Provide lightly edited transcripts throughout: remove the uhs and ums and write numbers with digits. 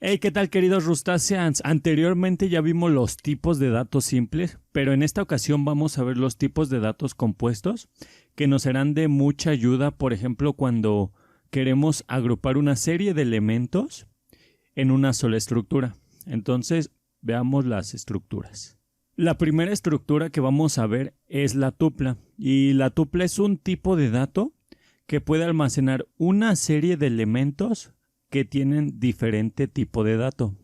Hey, ¿qué tal, queridos Rustaceans? Anteriormente ya vimos los tipos de datos simples, pero en esta ocasión vamos a ver los tipos de datos compuestos que nos serán de mucha ayuda, por ejemplo, cuando queremos agrupar una serie de elementos en una sola estructura. Entonces, veamos las estructuras. La primera estructura que vamos a ver es la tupla, y la tupla es un tipo de dato que puede almacenar una serie de elementos que tienen diferente tipo de dato.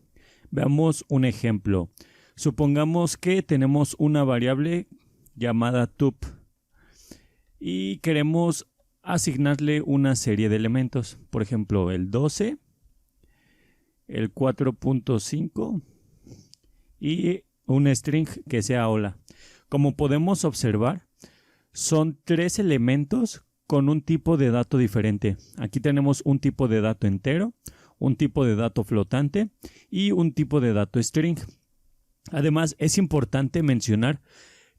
Veamos un ejemplo. Supongamos que tenemos una variable llamada tup y queremos asignarle una serie de elementos. Por ejemplo, el 12, el 4.5 y un string que sea hola. Como podemos observar, son 3 elementos con un tipo de dato diferente. Aquí tenemos un tipo de dato entero, un tipo de dato flotante y un tipo de dato string. Además, es importante mencionar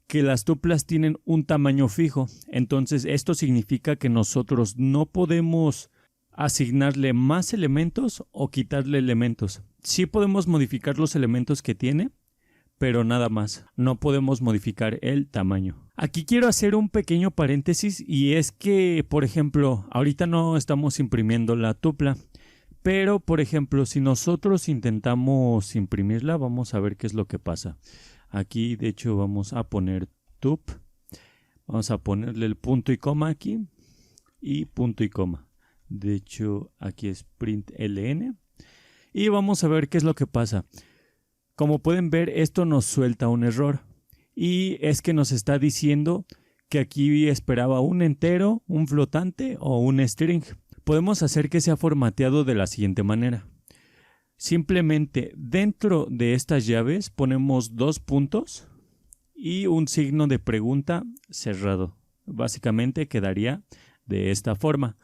que las tuplas tienen un tamaño fijo. Entonces, esto significa que nosotros no podemos asignarle más elementos o quitarle elementos. Sí podemos modificar los elementos que tiene, pero nada más. No podemos modificar el tamaño. Aquí quiero hacer un pequeño paréntesis, y es que, por ejemplo, ahorita no estamos imprimiendo la tupla, pero, por ejemplo, si nosotros intentamos imprimirla, vamos a ver qué es lo que pasa. Aquí, de hecho, vamos a poner tup. Vamos a ponerle el punto y coma aquí y punto y coma. De hecho, aquí es println. Y vamos a ver qué es lo que pasa. Como pueden ver, esto nos suelta un error, y es que nos está diciendo que aquí esperaba un entero, un flotante o un string. Podemos hacer que sea formateado de la siguiente manera. Simplemente dentro de estas llaves ponemos 2 puntos y un signo de pregunta cerrado. Básicamente quedaría de esta forma.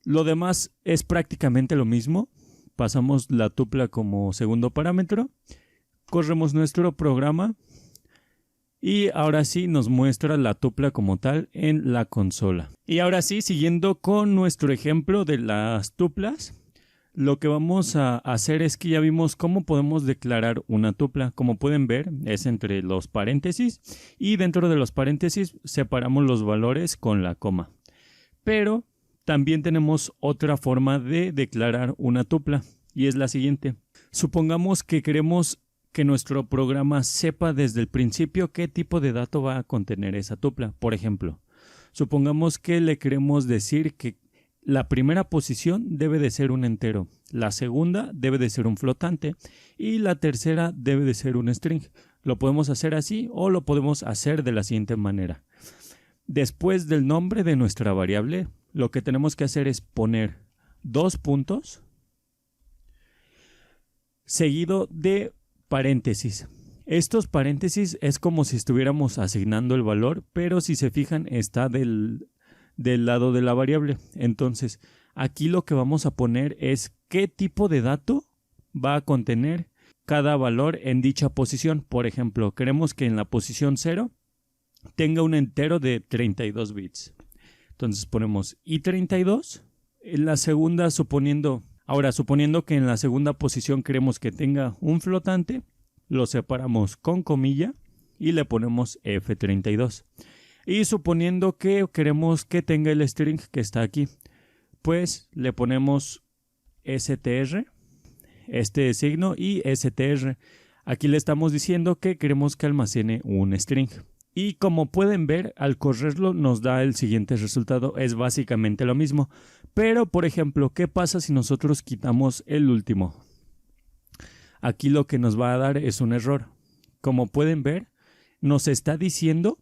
Lo demás es prácticamente lo mismo. Pasamos la tupla como segundo parámetro, corremos nuestro programa y ahora sí nos muestra la tupla como tal en la consola. Y ahora sí, siguiendo con nuestro ejemplo de las tuplas, lo que vamos a hacer es que ya vimos cómo podemos declarar una tupla. Como pueden ver, es entre los paréntesis, y dentro de los paréntesis separamos los valores con la coma. Pero también tenemos otra forma de declarar una tupla, y es la siguiente. Supongamos que queremos que nuestro programa sepa desde el principio qué tipo de dato va a contener esa tupla. Por ejemplo, supongamos que le queremos decir que la primera posición debe de ser un entero, la segunda debe de ser un flotante y la tercera debe de ser un string. Lo podemos hacer así o lo podemos hacer de la siguiente manera. Después del nombre de nuestra variable, lo que tenemos que hacer es poner 2 puntos seguido de paréntesis. Estos paréntesis es como si estuviéramos asignando el valor, pero si se fijan está del lado de la variable. Entonces, aquí lo que vamos a poner es qué tipo de dato va a contener cada valor en dicha posición. Por ejemplo, queremos que en la posición 0 tenga un entero de 32 bits. Entonces ponemos i32. En la segunda, suponiendo que en la segunda posición queremos que tenga un flotante, lo separamos con comilla y le ponemos F32. Y suponiendo que queremos que tenga el string que está aquí, pues le ponemos str, este signo, y str. Aquí le estamos diciendo que queremos que almacene un string. Y como pueden ver, al correrlo nos da el siguiente resultado. Es básicamente lo mismo. Pero, por ejemplo, ¿qué pasa si nosotros quitamos el último? Aquí lo que nos va a dar es un error. Como pueden ver, nos está diciendo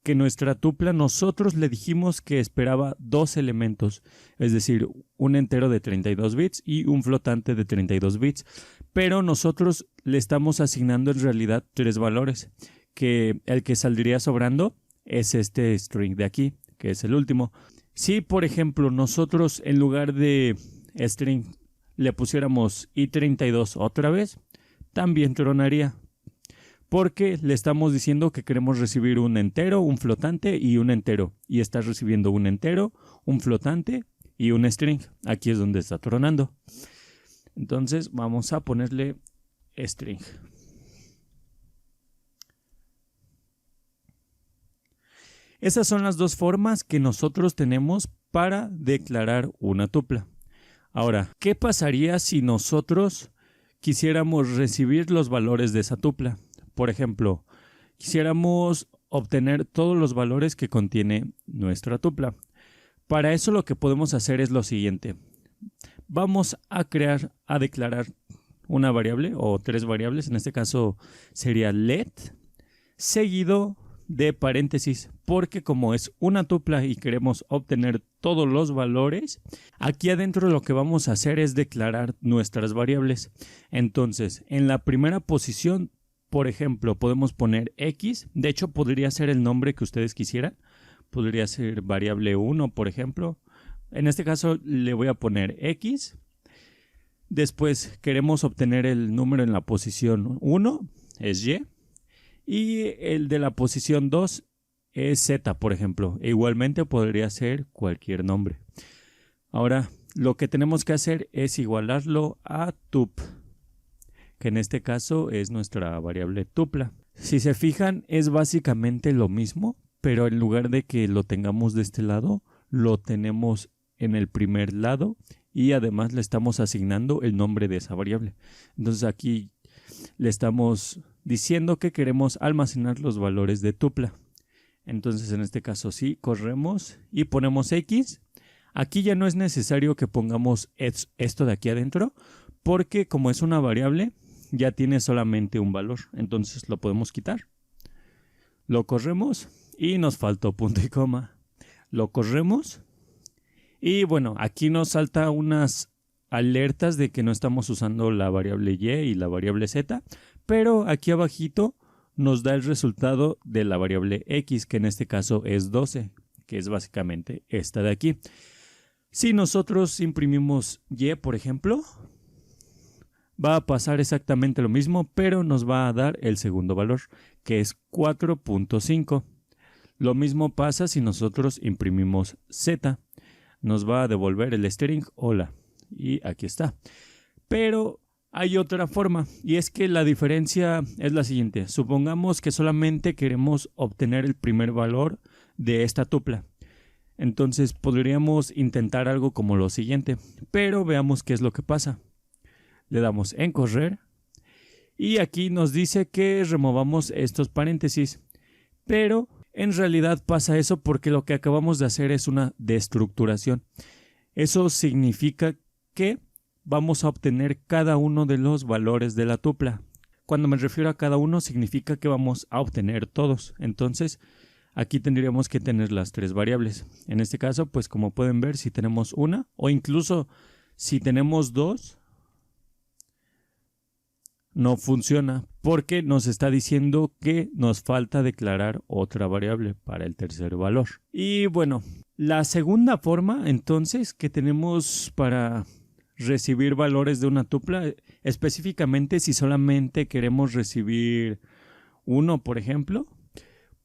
que nuestra tupla, nosotros le dijimos que esperaba 2 elementos, es decir, un entero de 32 bits y un flotante de 32 bits. Pero nosotros le estamos asignando en realidad 3 valores. Que el que saldría sobrando es este string de aquí, que es el último. Si, por ejemplo, nosotros en lugar de string le pusiéramos i32 otra vez, también tronaría, porque le estamos diciendo que queremos recibir un entero, un flotante y un entero, y está recibiendo un entero, un flotante y un string. Aquí es donde está tronando. Entonces vamos a ponerle string. Esas son las dos formas que nosotros tenemos para declarar una tupla. Ahora, ¿qué pasaría si nosotros quisiéramos recibir los valores de esa tupla? Por ejemplo, quisiéramos obtener todos los valores que contiene nuestra tupla. Para eso lo que podemos hacer es lo siguiente. Vamos a declarar una variable o tres variables. En este caso sería let seguido de paréntesis, porque como es una tupla y queremos obtener todos los valores, aquí adentro lo que vamos a hacer es declarar nuestras variables. Entonces, en la primera posición, por ejemplo, podemos poner x. De hecho, podría ser el nombre que ustedes quisieran. Podría ser variable 1, por ejemplo. En este caso le voy a poner x. Después queremos obtener el número en la posición 1, es y. Y el de la posición 2 es z, por ejemplo. E igualmente podría ser cualquier nombre. Ahora, lo que tenemos que hacer es igualarlo a tup, que en este caso es nuestra variable tupla. Si se fijan, es básicamente lo mismo, pero en lugar de que lo tengamos de este lado, lo tenemos en el primer lado y además le estamos asignando el nombre de esa variable. Entonces aquí le estamos diciendo que queremos almacenar los valores de tupla. Entonces en este caso sí, corremos y ponemos x. Aquí ya no es necesario que pongamos esto de aquí adentro, porque como es una variable, ya tiene solamente un valor. Entonces lo podemos quitar. Lo corremos y nos faltó punto y coma. Lo corremos y bueno, aquí nos salta unas alertas de que no estamos usando la variable y y la variable z, pero aquí abajito nos da el resultado de la variable x, que en este caso es 12, que es básicamente esta de aquí. Si nosotros imprimimos y, por ejemplo, va a pasar exactamente lo mismo, pero nos va a dar el segundo valor, que es 4.5. Lo mismo pasa si nosotros imprimimos z. Nos va a devolver el string hola. Y aquí está. Pero hay otra forma, y es que la diferencia es la siguiente. Supongamos que solamente queremos obtener el primer valor de esta tupla. Entonces podríamos intentar algo como lo siguiente, pero veamos qué es lo que pasa. Le damos en correr y aquí nos dice que removamos estos paréntesis, pero en realidad pasa eso porque lo que acabamos de hacer es una destructuración. Eso significa que vamos a obtener cada uno de los valores de la tupla. Cuando me refiero a cada uno significa que vamos a obtener todos. Entonces aquí tendríamos que tener las tres variables. En este caso, pues como pueden ver, si tenemos una o incluso si tenemos dos, no funciona porque nos está diciendo que nos falta declarar otra variable para el tercer valor. Y bueno, la segunda forma entonces que tenemos para recibir valores de una tupla, específicamente si solamente queremos recibir uno, por ejemplo,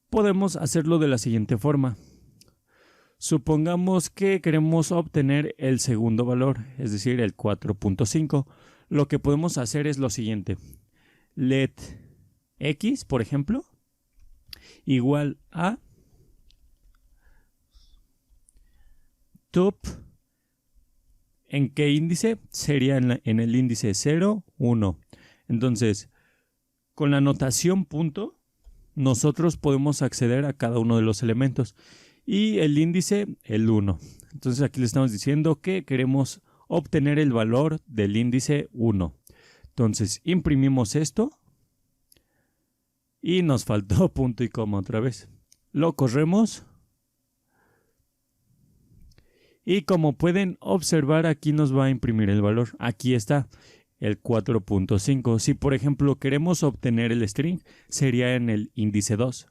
podemos hacerlo de la siguiente forma. Supongamos que queremos obtener el segundo valor, es decir, el 4.5. Lo que podemos hacer es lo siguiente. Let x, por ejemplo, igual a tup. ¿En qué índice? Sería en el índice 0, 1. Entonces, con la notación punto, nosotros podemos acceder a cada uno de los elementos. Y el índice, el 1. Entonces aquí le estamos diciendo que queremos obtener el valor del índice 1. Entonces imprimimos esto y nos faltó punto y coma otra vez. Lo corremos y como pueden observar aquí nos va a imprimir el valor. Aquí está el 4.5. Si por ejemplo queremos obtener el string sería en el índice 2.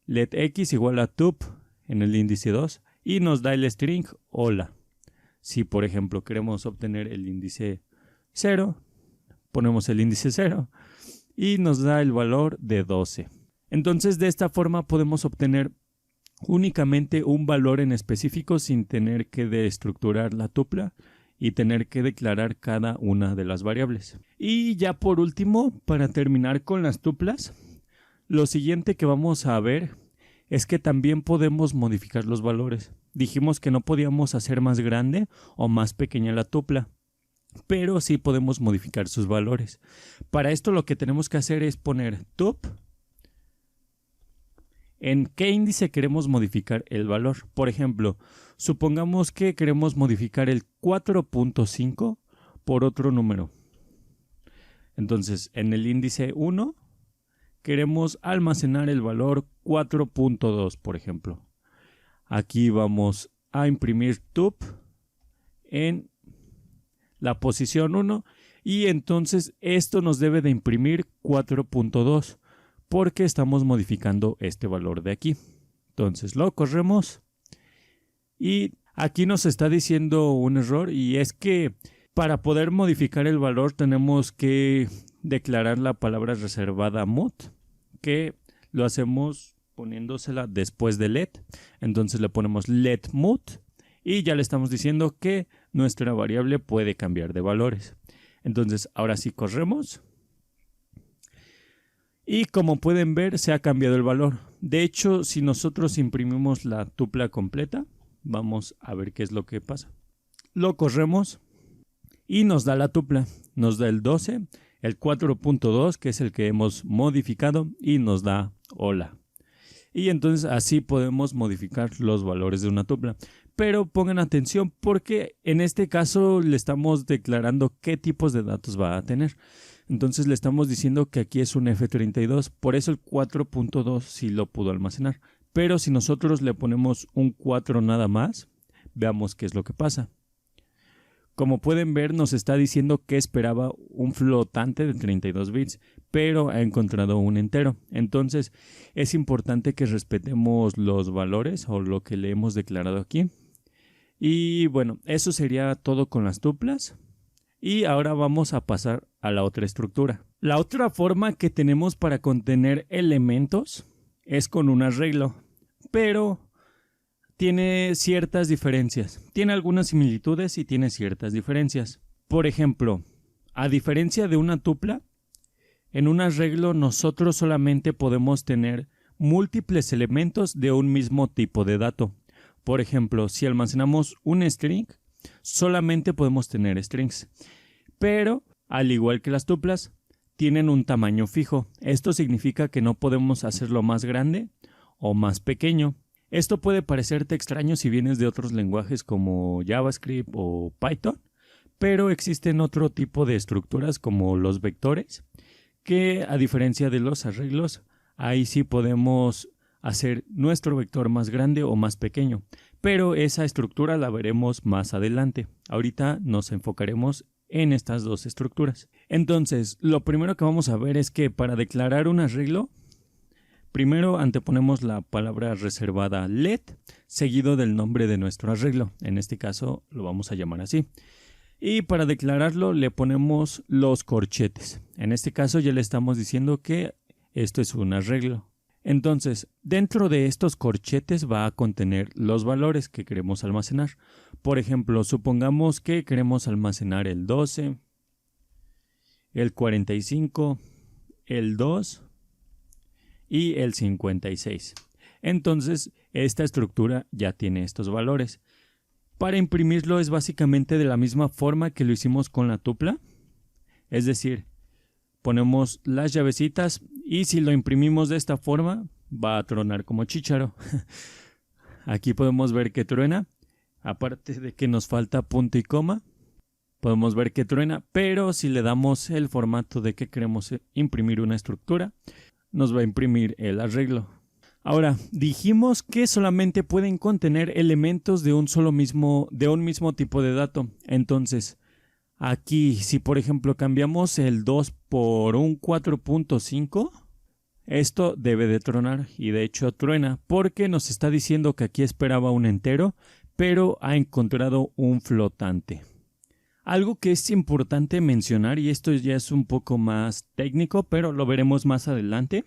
Let x igual a tup en el índice 2 y nos da el string hola. Si por ejemplo queremos obtener el índice 0, ponemos el índice 0 y nos da el valor de 12. Entonces de esta forma podemos obtener únicamente un valor en específico sin tener que deestructurar la tupla y tener que declarar cada una de las variables. Y ya por último, para terminar con las tuplas, lo siguiente que vamos a ver es que también podemos modificar los valores. Dijimos que no podíamos hacer más grande o más pequeña la tupla, pero sí podemos modificar sus valores. Para esto lo que tenemos que hacer es poner tup en qué índice queremos modificar el valor. Por ejemplo, supongamos que queremos modificar el 4.5 por otro número. Entonces, en el índice 1 queremos almacenar el valor 4.2, por ejemplo. Aquí vamos a imprimir tup en la posición 1 y entonces esto nos debe de imprimir 4.2 porque estamos modificando este valor de aquí. Entonces lo corremos y aquí nos está diciendo un error, y es que para poder modificar el valor tenemos que declarar la palabra reservada mut, que lo hacemos poniéndosela después de let. Entonces le ponemos let mut y ya le estamos diciendo que nuestra variable puede cambiar de valores. Entonces ahora sí corremos y como pueden ver se ha cambiado el valor. De hecho, si nosotros imprimimos la tupla completa, vamos a ver qué es lo que pasa. Lo corremos y nos da la tupla. Nos da el 12, el 4.2, que es el que hemos modificado, y nos da hola. Y entonces así podemos modificar los valores de una tupla. Pero pongan atención porque en este caso le estamos declarando qué tipos de datos va a tener. Entonces le estamos diciendo que aquí es un F32, por eso el 4.2 sí lo pudo almacenar. Pero si nosotros le ponemos un 4 nada más, veamos qué es lo que pasa. Como pueden ver, nos está diciendo que esperaba un flotante de 32 bits, pero ha encontrado un entero. Entonces es importante que respetemos los valores o lo que le hemos declarado aquí. Y bueno, eso sería todo con las tuplas. Y ahora vamos a pasar a la otra estructura. La otra forma que tenemos para contener elementos es con un arreglo, pero tiene ciertas diferencias. Tiene algunas similitudes y tiene ciertas diferencias. Por ejemplo, a diferencia de una tupla, en un arreglo nosotros solamente podemos tener múltiples elementos de un mismo tipo de dato. Por ejemplo, si almacenamos un string, solamente podemos tener strings. Pero, al igual que las tuplas, tienen un tamaño fijo. Esto significa que no podemos hacerlo más grande o más pequeño. Esto puede parecerte extraño si vienes de otros lenguajes como JavaScript o Python, pero existen otro tipo de estructuras como los vectores, que a diferencia de los arreglos, ahí sí podemos hacer nuestro vector más grande o más pequeño, pero esa estructura la veremos más adelante. Ahorita nos enfocaremos en estas dos estructuras. Entonces, lo primero que vamos a ver es que para declarar un arreglo, primero anteponemos la palabra reservada let, seguido del nombre de nuestro arreglo. En este caso lo vamos a llamar así. Y para declararlo le ponemos los corchetes. En este caso ya le estamos diciendo que esto es un arreglo. Entonces, dentro de estos corchetes va a contener los valores que queremos almacenar. Por ejemplo, supongamos que queremos almacenar el 12, el 45, el 2 y el 56. Entonces, esta estructura ya tiene estos valores. Para imprimirlo es básicamente de la misma forma que lo hicimos con la tupla. Es decir, ponemos las llavecitas y si lo imprimimos de esta forma va a tronar como chícharo. Aquí podemos ver que truena, aparte de que nos falta punto y coma. Podemos ver que truena, pero si le damos el formato de que queremos imprimir una estructura, nos va a imprimir el arreglo. Ahora, dijimos que solamente pueden contener elementos de un mismo tipo de dato. Entonces, aquí, si por ejemplo cambiamos el 2 por un 4.5, esto debe de tronar, y de hecho truena, porque nos está diciendo que aquí esperaba un entero, pero ha encontrado un flotante. Algo que es importante mencionar, y esto ya es un poco más técnico, pero lo veremos más adelante,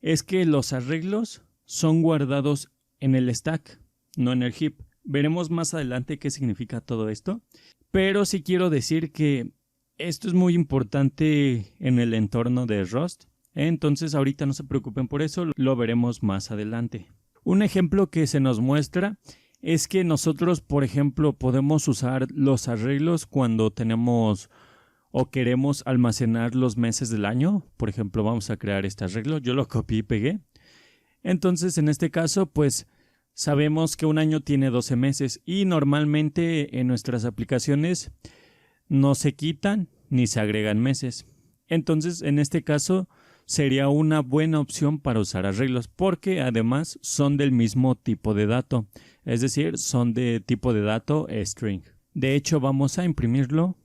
es que los arreglos son guardados en el stack, no en el heap. Veremos más adelante qué significa todo esto, pero sí quiero decir que esto es muy importante en el entorno de Rust, entonces ahorita no se preocupen por eso, lo veremos más adelante. Un ejemplo que se nos muestra es que nosotros, por ejemplo, podemos usar los arreglos cuando tenemos o queremos almacenar los meses del año. Por ejemplo, vamos a crear este arreglo, yo lo copié y pegué. Entonces, en este caso, pues sabemos que un año tiene 12 meses y normalmente en nuestras aplicaciones no se quitan ni se agregan meses. Entonces, en este caso, sería una buena opción para usar arreglos porque además son del mismo tipo de dato, es decir, son de tipo de dato string. De hecho, vamos a imprimirlo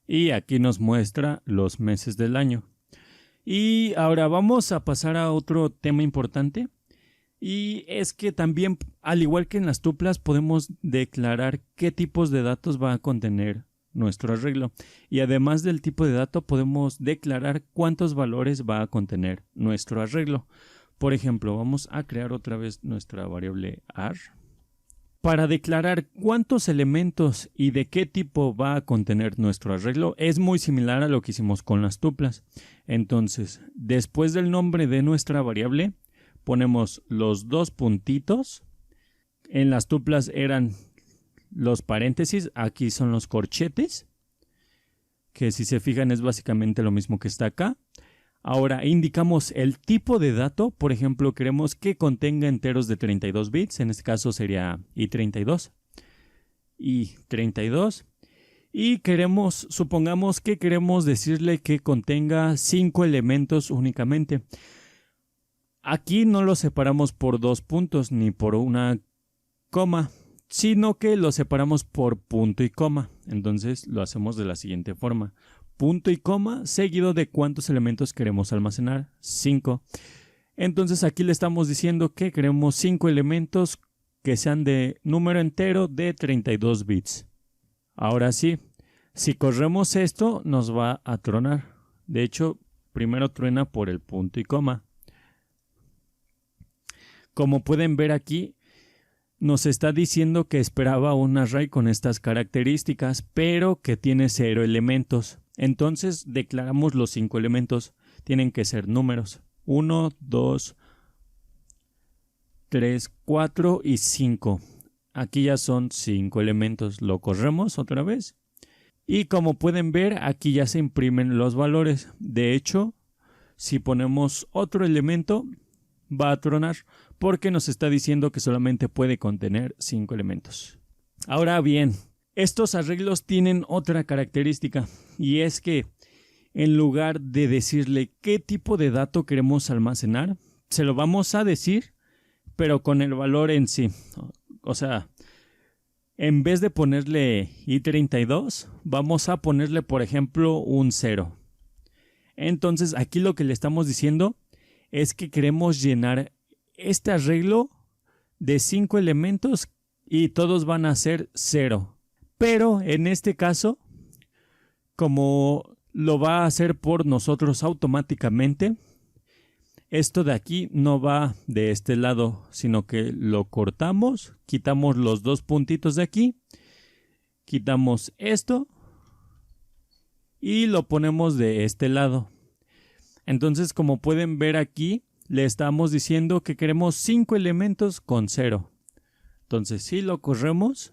y aquí nos muestra los meses del año. Y ahora vamos a pasar a otro tema importante. Y es que también, al igual que en las tuplas, podemos declarar qué tipos de datos va a contener nuestro arreglo. Y además del tipo de dato, podemos declarar cuántos valores va a contener nuestro arreglo. Por ejemplo, vamos a crear otra vez nuestra variable ar. Para declarar cuántos elementos y de qué tipo va a contener nuestro arreglo, es muy similar a lo que hicimos con las tuplas. Entonces, después del nombre de nuestra variable, ponemos los dos puntitos. En las tuplas eran los paréntesis, aquí son los corchetes, que si se fijan es básicamente lo mismo que está acá. Ahora indicamos el tipo de dato, por ejemplo, queremos que contenga enteros de 32 bits, en este caso sería i32. Y supongamos que queremos decirle que contenga 5 elementos únicamente. Aquí no lo separamos por 2 puntos ni por una coma, sino que lo separamos por punto y coma. Entonces lo hacemos de la siguiente forma. Punto y coma seguido de cuántos elementos queremos almacenar. 5. Entonces aquí le estamos diciendo que queremos 5 elementos que sean de número entero de 32 bits. Ahora sí, si corremos esto nos va a tronar. De hecho, primero truena por el punto y coma. Como pueden ver aquí, nos está diciendo que esperaba un array con estas características, pero que tiene 0 elementos. Entonces declaramos los 5 elementos. Tienen que ser números. 1, 2, 3, 4 y 5. Aquí ya son 5 elementos. Lo corremos otra vez. Y como pueden ver, aquí ya se imprimen los valores. De hecho, si ponemos otro elemento, va a tronar porque nos está diciendo que solamente puede contener 5 elementos. Ahora bien, estos arreglos tienen otra característica y es que en lugar de decirle qué tipo de dato queremos almacenar, se lo vamos a decir, pero con el valor en sí. O sea, en vez de ponerle i32, vamos a ponerle, por ejemplo, un 0. Entonces, aquí lo que le estamos diciendo es que queremos llenar este arreglo de 5 elementos y todos van a ser 0. Pero en este caso, como lo va a hacer por nosotros automáticamente, esto de aquí no va de este lado, sino que lo cortamos, quitamos los dos puntitos de aquí, quitamos esto y lo ponemos de este lado. Entonces, como pueden ver aquí, le estamos diciendo que queremos 5 elementos con 0. Entonces, si lo corremos,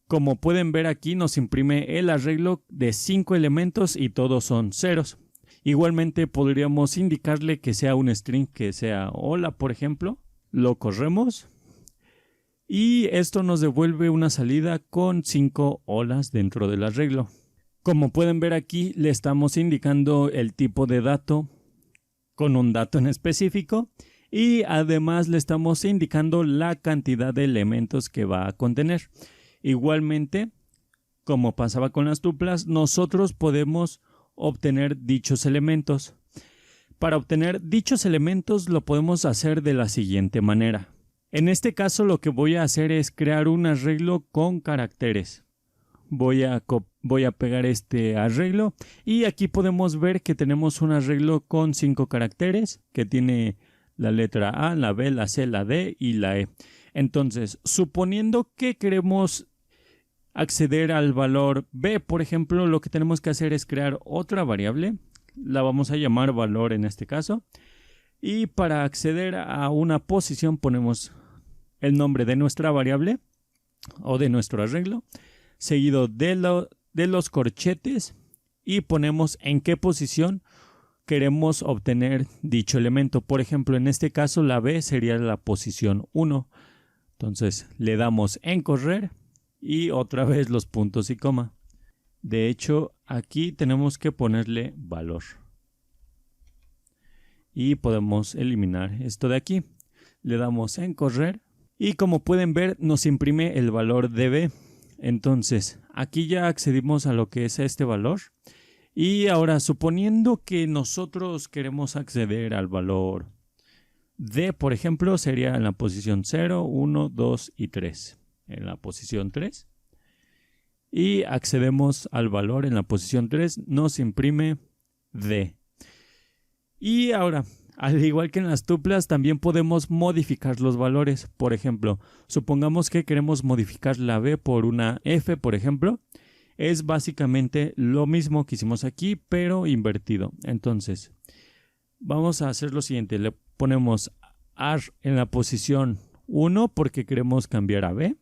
como pueden ver aquí, nos imprime el arreglo de 5 elementos y todos son ceros. Igualmente podríamos indicarle que sea un string, que sea hola, por ejemplo. Lo corremos y esto nos devuelve una salida con 5 holas dentro del arreglo. Como pueden ver aquí, le estamos indicando el tipo de dato con un dato en específico y además le estamos indicando la cantidad de elementos que va a contener. Igualmente, como pasaba con las tuplas, nosotros podemos obtener dichos elementos. Para obtener dichos elementos lo podemos hacer de la siguiente manera. En este caso lo que voy a hacer es crear un arreglo con caracteres. Voy a pegar este arreglo y aquí podemos ver que tenemos un arreglo con 5 caracteres que tiene la letra A, la B, la C, la D y la E. Entonces, suponiendo que queremos acceder al valor b, por ejemplo, lo que tenemos que hacer es crear otra variable. La vamos a llamar valor en este caso. Y para acceder a una posición ponemos el nombre de nuestra variable o de nuestro arreglo, seguido de los corchetes, y ponemos en qué posición queremos obtener dicho elemento. Por ejemplo, en este caso la B sería la posición 1. Entonces le damos en correr y otra vez los puntos y coma. De hecho, aquí tenemos que ponerle valor. Y podemos eliminar esto de aquí. Le damos en correr y como pueden ver nos imprime el valor de B. Entonces aquí ya accedimos a lo que es este valor. Y ahora suponiendo que nosotros queremos acceder al valor D, por ejemplo, sería en la posición 0, 1, 2 y 3. En la posición 3. Y accedemos al valor en la posición 3, nos imprime D. Y ahora, al igual que en las tuplas, también podemos modificar los valores. Por ejemplo, supongamos que queremos modificar la B por una F, por ejemplo. Es básicamente lo mismo que hicimos aquí, pero invertido. Entonces, vamos a hacer lo siguiente. Le ponemos AR en la posición 1 porque queremos cambiar a B.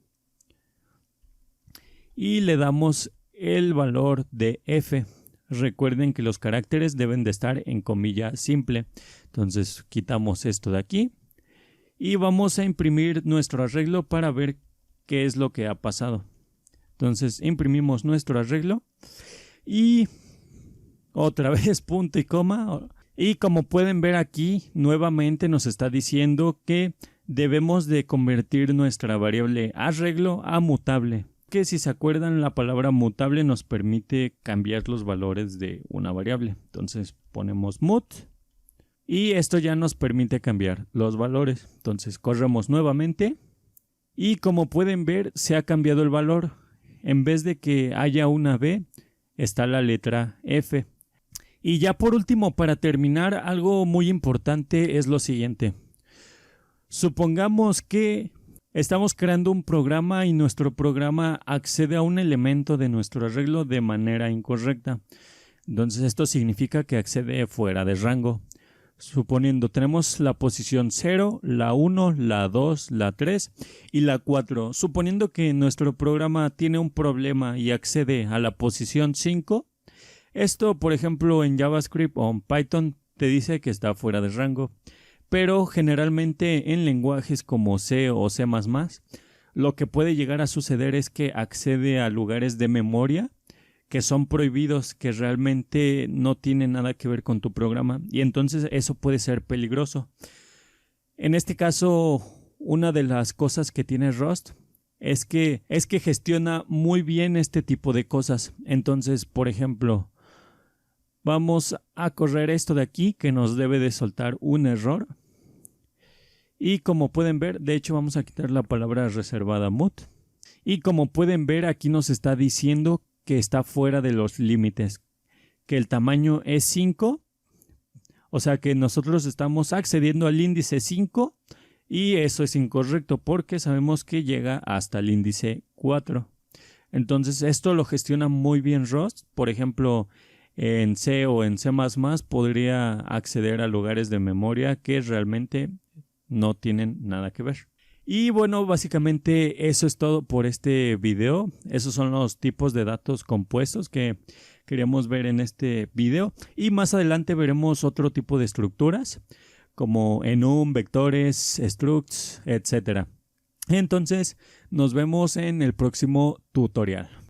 Y le damos el valor de F. Recuerden que los caracteres deben de estar en comilla simple. Entonces quitamos esto de aquí y vamos a imprimir nuestro arreglo para ver qué es lo que ha pasado. Entonces imprimimos nuestro arreglo y otra vez punto y coma. Y como pueden ver aquí, nuevamente nos está diciendo que debemos de convertir nuestra variable arreglo a mutable. Que si se acuerdan, la palabra mutable nos permite cambiar los valores de una variable. Entonces ponemos mut y esto ya nos permite cambiar los valores. Entonces corremos nuevamente y como pueden ver se ha cambiado el valor. En vez de que haya una B, está la letra F. Y ya por último, para terminar, algo muy importante es lo siguiente. Supongamos que estamos creando un programa y nuestro programa accede a un elemento de nuestro arreglo de manera incorrecta. Entonces esto significa que accede fuera de rango. Suponiendo tenemos la posición 0, la 1, la 2, la 3 y la 4. Suponiendo que nuestro programa tiene un problema y accede a la posición 5. Esto, por ejemplo, en JavaScript o en Python te dice que está fuera de rango. Pero generalmente en lenguajes como C o C++, lo que puede llegar a suceder es que accede a lugares de memoria que son prohibidos, que realmente no tienen nada que ver con tu programa, y entonces eso puede ser peligroso. En este caso, una de las cosas que tiene Rust es que gestiona muy bien este tipo de cosas. Entonces, por ejemplo, vamos a correr esto de aquí que nos debe de soltar un error. Y como pueden ver, de hecho vamos a quitar la palabra reservada mut. Y como pueden ver, aquí nos está diciendo que está fuera de los límites, que el tamaño es 5, o sea que nosotros estamos accediendo al índice 5 y eso es incorrecto porque sabemos que llega hasta el índice 4. Entonces esto lo gestiona muy bien Rust. Por ejemplo, en C o en C++ podría acceder a lugares de memoria que realmente no tienen nada que ver. Y bueno, básicamente eso es todo por este video. Esos son los tipos de datos compuestos que queríamos ver en este video. Y más adelante veremos otro tipo de estructuras como enum, vectores, structs, etc. Entonces nos vemos en el próximo tutorial.